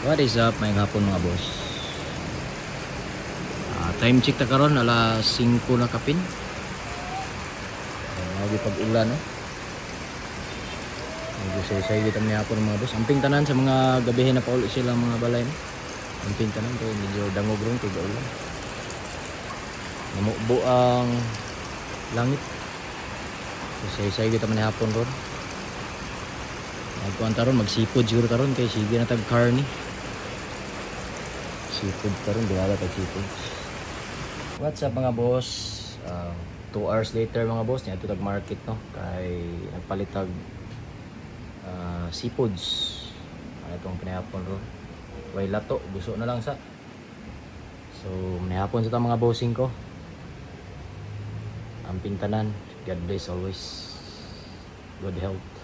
What is up, may hapon mga boss? Time check ta karon alas 5 na kapin. Lagi pag ulan no. Medyo say kita niya hapon mga boss. Amping tanan sa mga gabihin na pauli sila mga balay no. Amping tanan kay medyo dangog ron kay ulan. Namubo ang langit. Say kita man hapon ron. Nagkuan taron magsipod siguro karon kay sige na tag carne. Seafood karon dinala tag seafood. What's up mga boss? 2 hours later mga boss, niya tag market no kay nagpalitag seafoods. Ano itong pinahapon ro? Way lato, gusto na lang sa. So, manihapon sa mga bossing ko. Amping tanan. God bless always. Good health.